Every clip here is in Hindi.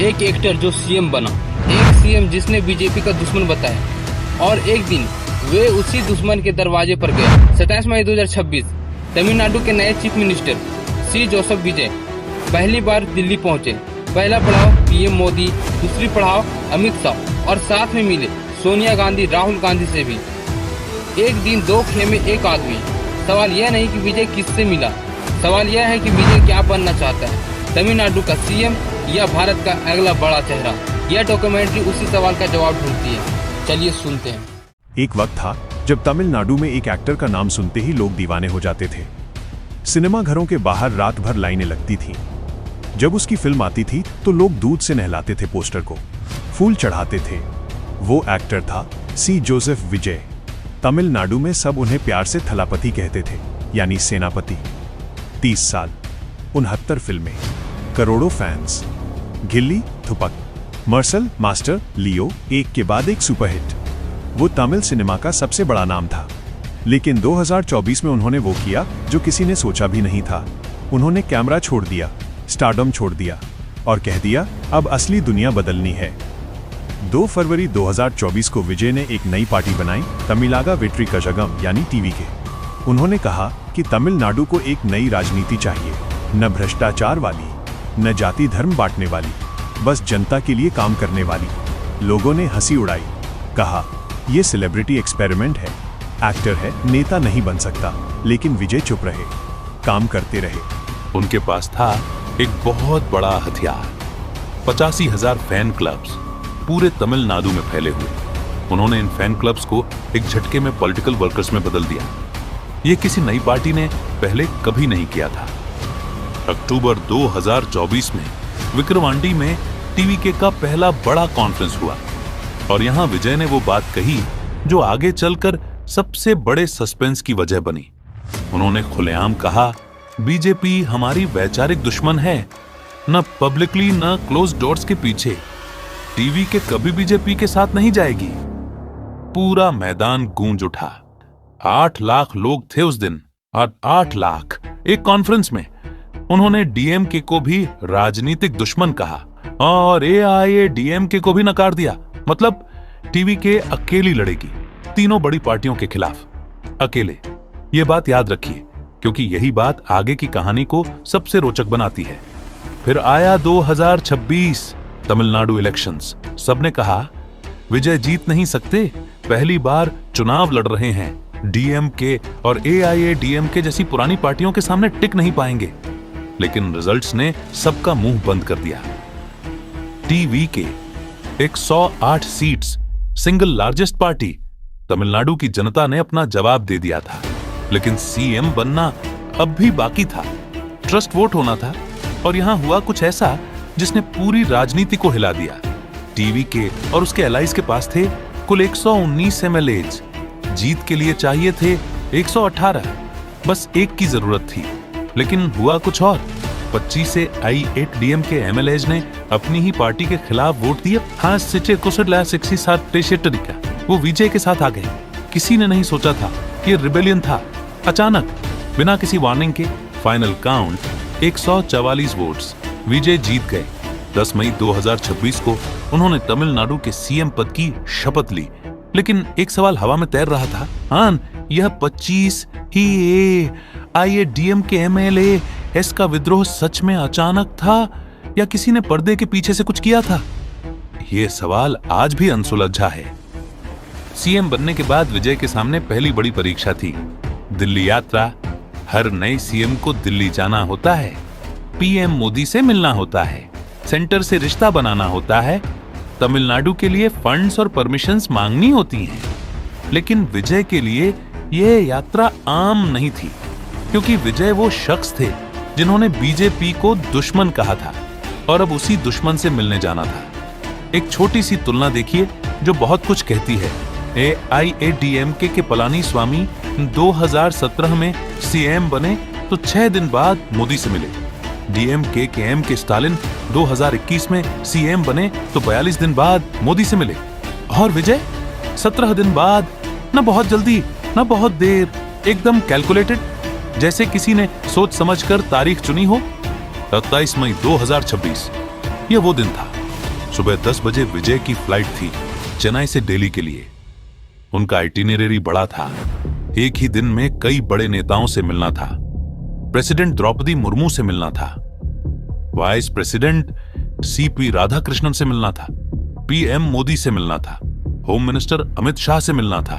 एक एक्टर जो सीएम बना, एक सीएम जिसने बीजेपी का दुश्मन बताया, और एक दिन वे उसी दुश्मन के दरवाजे पर गए। 27 मई 2026 तमिलनाडु के नए चीफ मिनिस्टर सी जोसेफ विजय पहली बार दिल्ली पहुंचे। पहला पड़ाव पीएम मोदी, दूसरी पड़ाव अमित शाह और साथ में मिले सोनिया गांधी, राहुल गांधी से भी। एक दिन दो खेमे एक आदमी। सवाल यह नहीं कि विजय किससे मिला, सवाल यह है कि विजय क्या बनना चाहता है, तमिलनाडु का सीएम या भारत का अगला बड़ा चेहरा। यह डॉक्यूमेंट्री उसी सवाल का जवाब ढूंढती है। चलिए सुनते हैं। एक वक्त था जब तमिलनाडु में एक एक्टर का नाम सुनते ही लोग दीवाने हो जाते थे। सिनेमा घरों के बाहर रात भर लाइनें लगती थीं। जब उसकी फिल्म आती थी तो लोग दूध से नहलाते थे, पोस्टर को फूल चढ़ाते थे। वो एक्टर था सी जोसेफ विजय। तमिलनाडु में सब उन्हें प्यार से थलापति कहते थे, यानी सेनापति। 30 साल, 69 फिल्में, करोड़ों फैंस, गिल्ली, थुपक, मर्सल, मास्टर, लियो, एक के बाद एक सुपरहिट। वो तमिल सिनेमा का सबसे बड़ा नाम था। लेकिन 2024 में उन्होंने वो किया जो किसी ने सोचा भी नहीं था। उन्होंने कैमरा छोड़ दिया, स्टारडम छोड़ दिया और कह दिया अब असली दुनिया बदलनी है। 2 फरवरी 2024 को विजय ने एक नई पार्टी बनाई, तमिलागा वेट्री कजगम, यानी टीवी के। उन्होंने कहा कि तमिलनाडु को एक नई राजनीति चाहिए, न भ्रष्टाचार वाली, न जाति धर्म बांटने वाली, बस जनता के लिए काम करने वाली। लोगों ने हंसी उड़ाई, कहा यह सेलिब्रिटी एक्सपेरिमेंट है, एक्टर है, नेता नहीं बन सकता। लेकिन विजय चुप रहे, काम करते रहे। उनके पास था एक बहुत बड़ा हथियार, 85,000 फैन क्लब्स पूरे तमिलनाडु में फैले हुए। उन्होंने इन फैन क्लब्स को एक झटके में पॉलिटिकल वर्कर्स में बदल दिया। ये किसी नई पार्टी ने पहले कभी नहीं किया था। अक्टूबर 2024 में विक्रवांडी में टीवीके का पहला बड़ा कॉन्फ्रेंस हुआ और यहां विजय ने वो बात कही जो आगे चलकर सबसे बड़े सस्पेंस की वजह बनी। उन्होंने खुलेआम कहा बीजेपी हमारी वैचारिक दुश्मन है, न पब्लिकली न क्लोज डोर्स के पीछे। टीवी के कभी बीजेपी के साथ नहीं जाएगी। पूरा मैदान गूंज उठा। 8 लाख लोग थे उस दिन, और 8 लाख एक कॉन्फ्रेंस में। उन्होंने डीएमके को भी राजनीतिक दुश्मन कहा और एआईएडीएमके को भी नकार दिया। मतलब टीवी के अकेली लड़ेगी तीनों बड़ी पार्टियों के खिलाफ, अकेले। यह बात याद रखिए, क्योंकि यही बात आगे की कहानी को सबसे रोचक बनाती है। फिर आया 2026 तमिलनाडु इलेक्शंस। सबने कहा विजय जीत नहीं सकते, पहली बार चुनाव लड़ रहे हैं, डीएमके और एआईएडीएमके जैसी पुरानी पार्टियों के सामने टिक नहीं पाएंगे। लेकिन रिजल्ट्स ने सबका मुंह बंद कर दिया। टीवी के 108 seats, single largest party. Tamil Nadu की जनता ने अपना जवाब दे दिया था। लेकिन सीएम बनना अब भी बाकी था। ट्रस्ट वोट होना था और यहां हुआ कुछ ऐसा जिसने पूरी राजनीति को हिला दिया। टीवी के और उसके एलाइज के पास थे कुल 119 एमएलएज। जीत के लिए चाहिए थे 118, बस एक की जरूरत थी। लेकिन हुआ कुछ और। 25 से आई8डीएम के एमएलएज ने अपनी ही पार्टी के खिलाफ वोट दिए। हाँ, वो विजय के साथ आ गए। किसी ने नहीं सोचा था, ये रिबेलियन था। अचानक बिना किसी वार्निंग के फाइनल काउंट 144 वोट्स, विजय जीत गए। 10 मई 2026 को उन्होंने तमिलनाडु के सीएम पद की शपथ ली। लेकिन एक सवाल हवा में तैर रहा था, हाँ, यह 25 ही आईएडीएम के एमएलए एस का विद्रोह सच में अचानक था या किसी ने पर्दे के पीछे से कुछ किया था? यह सवाल आज भी अनसुलझा है। सीएम बनने के बाद विजय के सामने पहली बड़ी परीक्षा थी, दिल्ली यात्रा। हर नए सीएम को दिल्ली जाना होता है, पीएम मोदी से मिलना होता है, सेंटर से रिश्ता बनाना होता है, तमिलनाडु के लिए फंड्स और परमिशंस मांगनी होती हैं। लेकिन विजय के लिए यह यात्रा आम नहीं थी, क्योंकि विजय वो शख्स थे जिन्होंने बीजेपी को दुश्मन कहा था और अब उसी दुश्मन से मिलने जाना था। एक छोटी सी तुलना देखिए जो बहुत कुछ कहती है। एआईएडीएमके के पलानी स्वामी 2017 में सीएम बने तो 6 दिन बाद मोदी से मिले। डीएमके के एम के स्टालिन 2021 में सीएम बने तो 42 दिन बाद मोदी से मिले। और विजय 17 दिन बाद, न बहुत जल्दी न बहुत देर, एकदम कैलकुलेटेड, जैसे किसी ने सोच समझकर तारीख चुनी हो। 27 मई 2026 ये वो दिन था सुबह 10 बजे विजय की फ्लाइट थी चेन्नई से दिल्ली के लिए। उनका आइटिनरी बड़ा था। एक ही दिन में कई बड़े नेताओं से मिलना था। प्रेसिडेंट द्रौपदी मुर्मू से मिलना था, वाइस प्रेसिडेंट सीपी राधाकृष्णन से मिलना था, पीएम मोदी से मिलना था, होम मिनिस्टर अमित शाह से मिलना था,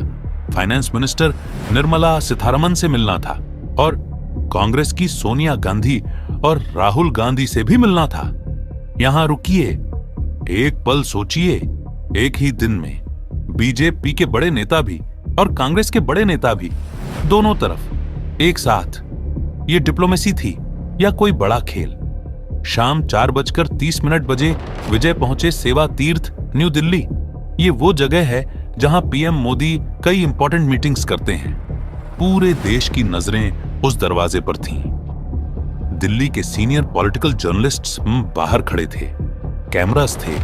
फाइनेंस मिनिस्टर निर्मला सीतारमण से मिलना था और कांग्रेस की सोनिया गांधी और राहुल गांधी से भी मिलना था। यहां रुकिए, एक पल सोचिए, एक ही दिन में बीजेपी के बड़े नेता भी और कांग्रेस के बड़े नेता भी, दोनों तरफ एक साथ। ये डिप्लोमेसी थी या कोई बड़ा खेल? शाम 4:30 बजे विजय पहुंचे सेवा तीर्थ न्यू दिल्ली। ये वो जगह है जहां पीएम मोदी कई इंपॉर्टेंट मीटिंग्स करते हैं। पूरे देश की नजरें उस दरवाजे पर थीं। दिल्ली के सीनियर पॉलिटिकल जर्नलिस्ट्स बाहर खड़े थे, कैमरास थे,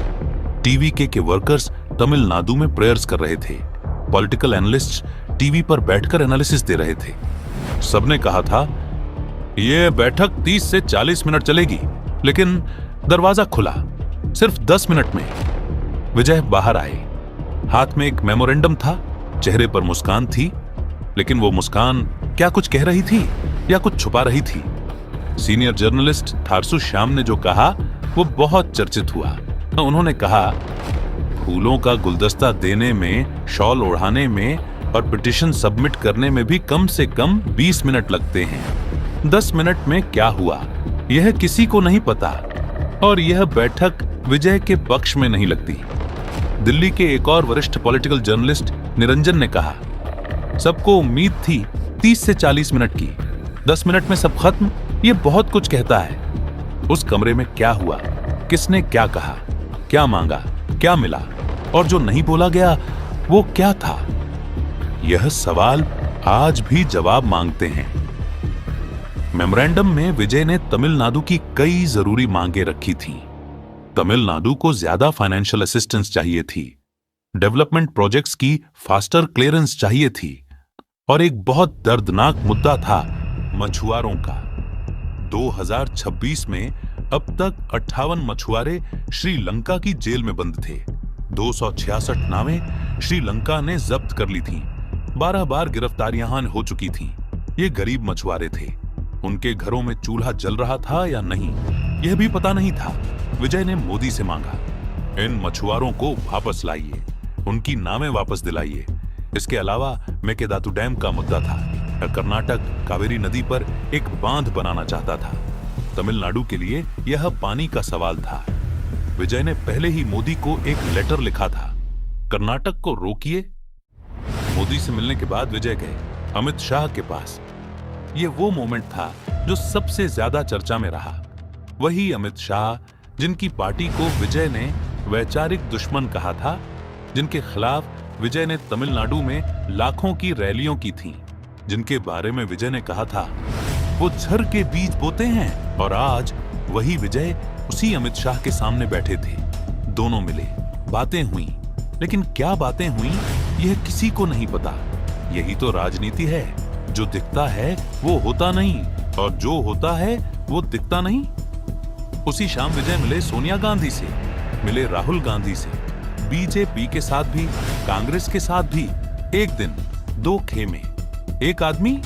टीवी के वर्कर्स तमिलनाडु में प्रेयर्स कर रहे थे, पॉलिटिकल एनालिस्ट्स टीवी पर बैठकर एनालिसिस दे रहे थे। सबने कहा था यह बैठक 30 से 40 मिनट चलेगी, लेकिन दरवाजा खुला सिर्फ 10 मिनट में। विजय बाहर आए, हाथ में एक मेमोरेंडम था, चेहरे पर मुस्कान थी, लेकिन वो मुस्कान क्या कुछ कह रही थी या कुछ छुपा रही थी? सीनियर जर्नलिस्ट थारसु श्याम ने जो कहा वो बहुत चर्चित हुआ। उन्होंने कहा, फूलों का गुलदस्ता देने में, शॉल ओढ़ाने में और पिटीशन सबमिट करने में भी कम से कम 20 मिनट लगते हैं। 10 मिनट में क्या हुआ यह किसी को नहीं पता, और यह बैठक विजय के पक्ष में नहीं लगती। दिल्ली के एक और वरिष्ठ पॉलिटिकल जर्नलिस्ट निरंजन ने कहा, सबको उम्मीद थी 30 से 40 मिनट की, 10 मिनट में सब खत्म, यह बहुत कुछ कहता है। उस कमरे में क्या हुआ, किसने क्या कहा, क्या मांगा, क्या मिला, और जो नहीं बोला गया वो क्या था? यह सवाल आज भी जवाब मांगते हैं। मेमोरेंडम में विजय ने तमिलनाडु की कई जरूरी मांगे रखी थीं। तमिलनाडु को ज्यादा फाइनेंशियल असिस्टेंस चाहिए थी, डेवलपमेंट प्रोजेक्ट्स की फास्टर क्लियरेंस चाहिए थी, और एक बहुत दर्दनाक मुद्दा था मछुआरों का। 2026 में अब तक 58 मछुआरे श्रीलंका की जेल में बंद थे। 266 नावें श्रीलंका ने जब्त कर ली थीं। 12 बार गिरफ्तारियां हो चुकी थीं। ये गरीब मछुआरे थे। उनके घरों में चूल्हा जल रहा था या नहीं, यह भी पता नहीं था। विजय ने मोदी से मांगा, इन मछुआरों को वापस लाइए, उनकी नावें वापस दिलाइए। इसके अलावा मेकेदातु डैम का मुद्दा था। कर्नाटक कावेरी नदी पर एक बांध बनाना चाहता था। तमिलनाडु के लिए यह पानी का सवाल था। विजय ने पहले ही मोदी को एक लेटर लिखा था, कर्नाटक को रोकिए। मोदी से मिलने के बाद विजय गए अमित शाह के पास। यह वो मोमेंट था जो सबसे ज्यादा चर्चा में रहा। वही अमित शाह जिनकी पार्टी को विजय ने वैचारिक दुश्मन कहा था, जिनके खिलाफ विजय ने तमिलनाडु में लाखों की रैलियों की थीं, जिनके बारे में विजय ने कहा था वो झर के बीज बोते हैं। और आज वही विजय उसी अमित शाह के सामने बैठे थे। दोनों मिले, बातें हुई, लेकिन क्या बातें हुई यह किसी को नहीं पता। यही तो राजनीति है, जो दिखता है वो होता नहीं, और जो होता है वो दिखता नहीं। उसी शाम विजय मिले सोनिया गांधी से, मिले राहुल गांधी से, बीजेपी के साथ भी, कांग्रेस के साथ भी। एक दिन दो खेमे, एक आदमी।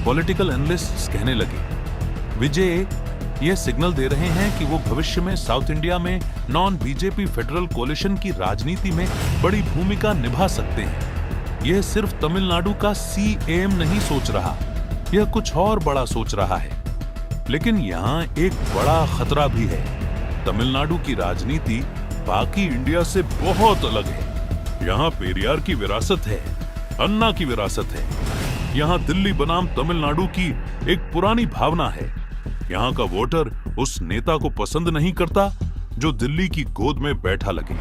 पॉलिटिकल एनालिस्ट्स कहने लगे, विजय यह सिग्नल दे रहे हैं कि वो भविष्य में साउथ इंडिया में नॉन बीजेपी फेडरल कोलिशन की राजनीति में बड़ी भूमिका निभा सकते हैं। यह सिर्फ तमिलनाडु का सीएम नहीं सोच रहा, यह कुछ और बड़ा सोच रहा है। लेकिन यहां एक बड़ा खतरा भी है। तमिलनाडु की राजनीति बाकी इंडिया से बहुत अलग है। यहां पेरियार की विरासत है, अन्ना की विरासत है। यहां दिल्ली बनाम तमिलनाडु की एक पुरानी भावना है। यहां का वोटर उस नेता को पसंद नहीं करता जो दिल्ली की गोद में बैठा लगे।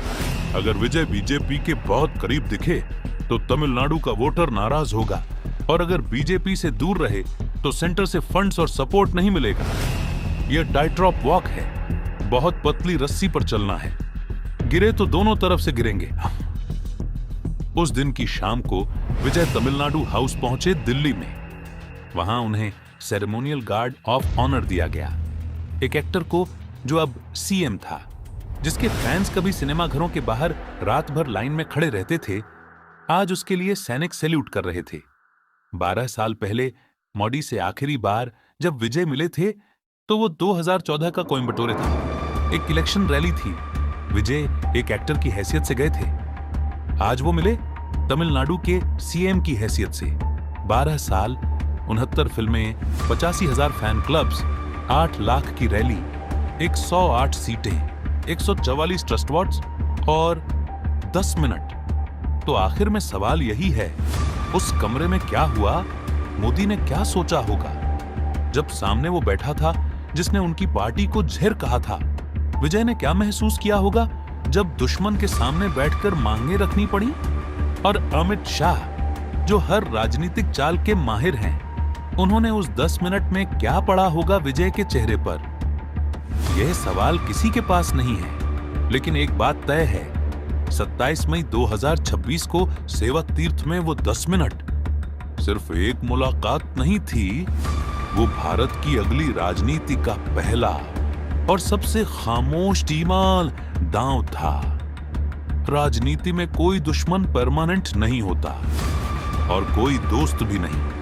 अगर विजय बीजेपी के बहुत करीब दिखे तो तमिलनाडु का वोटर नाराज होगा, और अगर बीजेपी से दूर रहे तो सेंटर से फंड्स और सपोर्ट नहीं मिलेगा। यह टाइट्रॉप वॉक है, बहुत पतली रस्सी पर चलना है। गिरे तो दोनों तरफ से गिरेंगे। उस दिन की शाम को विजय तमिलनाडु हाउस पहुंचे दिल्ली में। वहां उन्हें सेरेमोनियल गार्ड ऑफ ऑनर दिया गया, एक एक्टर को जो अब सीएम था। जिसके फैंस कभी सिनेमा घरों के बाहर रात भर लाइन में खड़े रहते थे, आज उसके लिए सैनिक सैल्यूट कर रहे थे। 12 साल पहले मॉडी से आखिरी बार जब विजय मिले थे तो वो 2014 का कोयंबटूर था। एक इलेक्शन रैली थी। विजय एक एक्टर की हैसियत से गए थे। आज वो मिले तमिलनाडु के सीएम की हैसियत से। 12 साल, 69 फिल्में, 85,000 फैन क्लब्स, 8 लाख की रैली, 108 सीटें, 144 ट्रस्ट वार्ड्स और 10 मिनट। तो आखिर में सवाल यही है, उस कमरे में क्या हुआ? मोदी ने क्या सोचा होगा जब सामने वो बैठा था जिसने उनकी पार्टी को जहर कहा था? विजय ने क्या महसूस किया होगा जब दुश्मन के सामने बैठकर मांगे रखनी पड़ी? और अमित शाह, जो हर राजनीतिक चाल के माहिर हैं, उन्होंने उस 10 मिनट में क्या पढ़ा होगा विजय के चेहरे पर? यह सवाल किसी के पास नहीं है, लेकिन एक बात तय है, 27 मई 2026 को सेवक तीर्थ में वो 10 मिनट सिर्फ एक मुलाकात नहीं थी, वो भारत की अगली राजनीति का पहला और सबसे खामोश टीमाल दांव था। राजनीति में कोई दुश्मन परमानेंट नहीं होता और कोई दोस्त भी नहीं।